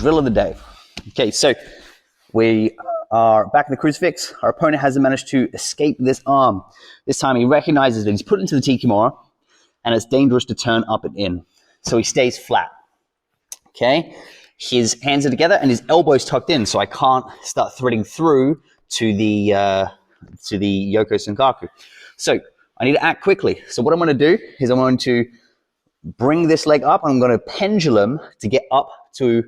drill of the day. Okay, so we are back in the crucifix. Our opponent hasn't managed to escape this arm. This time he recognizes that he's put into the T kimura and it's dangerous to turn up and in. So he stays flat. Okay, his hands are together and his elbow's tucked in, so I can't start threading through to the Yoko Senkaku. So I need to act quickly. So what I'm going to do is I'm going to bring this leg up. I'm going to pendulum to get up to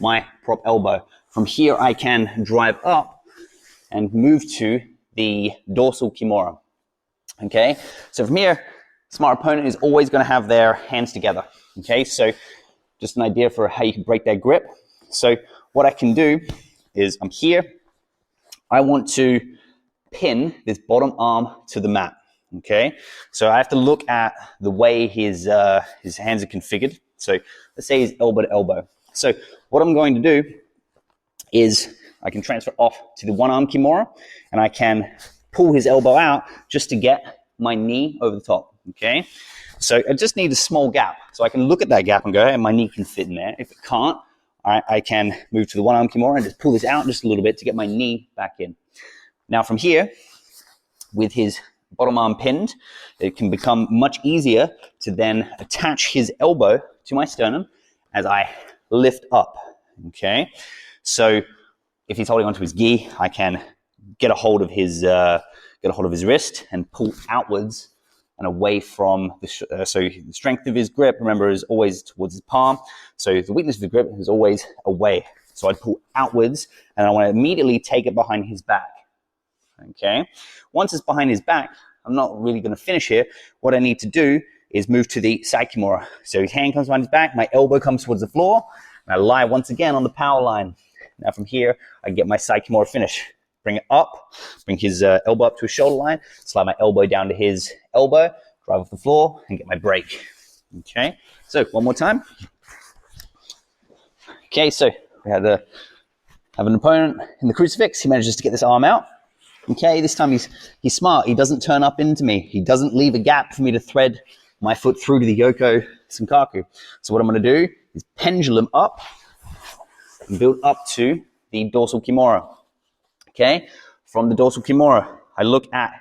my prop elbow. From here, I can drive up and move to the dorsal kimura. Okay, so from here, smart opponent is always going to have their hands together. Okay, so just an idea for how you can break that grip. So what I can do is I'm here. I want to pin this bottom arm to the mat. Okay, so I have to look at the way his hands are configured. So let's say he's elbow to elbow. So what I'm going to do is I can transfer off to the one arm kimura and I can pull his elbow out just to get my knee over the top. Okay, so I just need a small gap. So I can look at that gap and go, hey, my knee can fit in there. If it can't, I can move to the one arm kimura and just pull this out just a little bit to get my knee back in. Now from here, with his bottom arm pinned, it can become much easier to then attach his elbow to my sternum as I lift up. Okay, so if he's holding onto his gi, I can get a hold of his wrist and pull outwards and away from the so the strength of his grip, remember, is always towards his palm. So the weakness of the grip is always away. So I'd pull outwards and I want to immediately take it behind his back. Okay, once it's behind his back, I'm not really going to finish here. What I need to do is move to the side kimura. So his hand comes behind his back, my elbow comes towards the floor, and I lie once again on the power line. Now from here, I get my side kimura finish. Bring it up, bring his elbow up to his shoulder line, slide my elbow down to his elbow, drive off the floor, and get my break. Okay, so one more time. Okay, so we have an opponent in the crucifix. He manages to get this arm out. Okay, this time he's smart. He doesn't turn up into me. He doesn't leave a gap for me to thread my foot through to the Yoko Senkaku. So what I'm going to do is pendulum up and build up to the dorsal kimura. Okay, from the dorsal kimura, I look at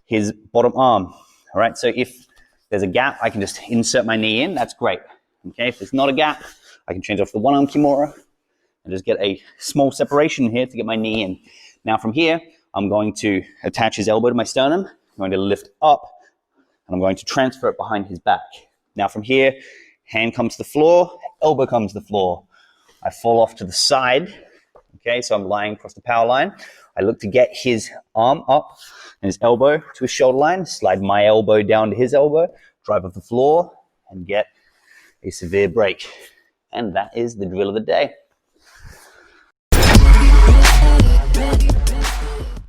his bottom arm. All right, so if there's a gap, I can just insert my knee in. That's great. Okay, if there's not a gap, I can change off the one arm kimura and just get a small separation here to get my knee in. Now from here, I'm going to attach his elbow to my sternum. I'm going to lift up and I'm going to transfer it behind his back. Now from here, hand comes to the floor, elbow comes to the floor. I fall off to the side. Okay, so I'm lying across the power line. I look to get his arm up and his elbow to his shoulder line, slide my elbow down to his elbow, drive off the floor, and get a severe break. And that is the drill of the day.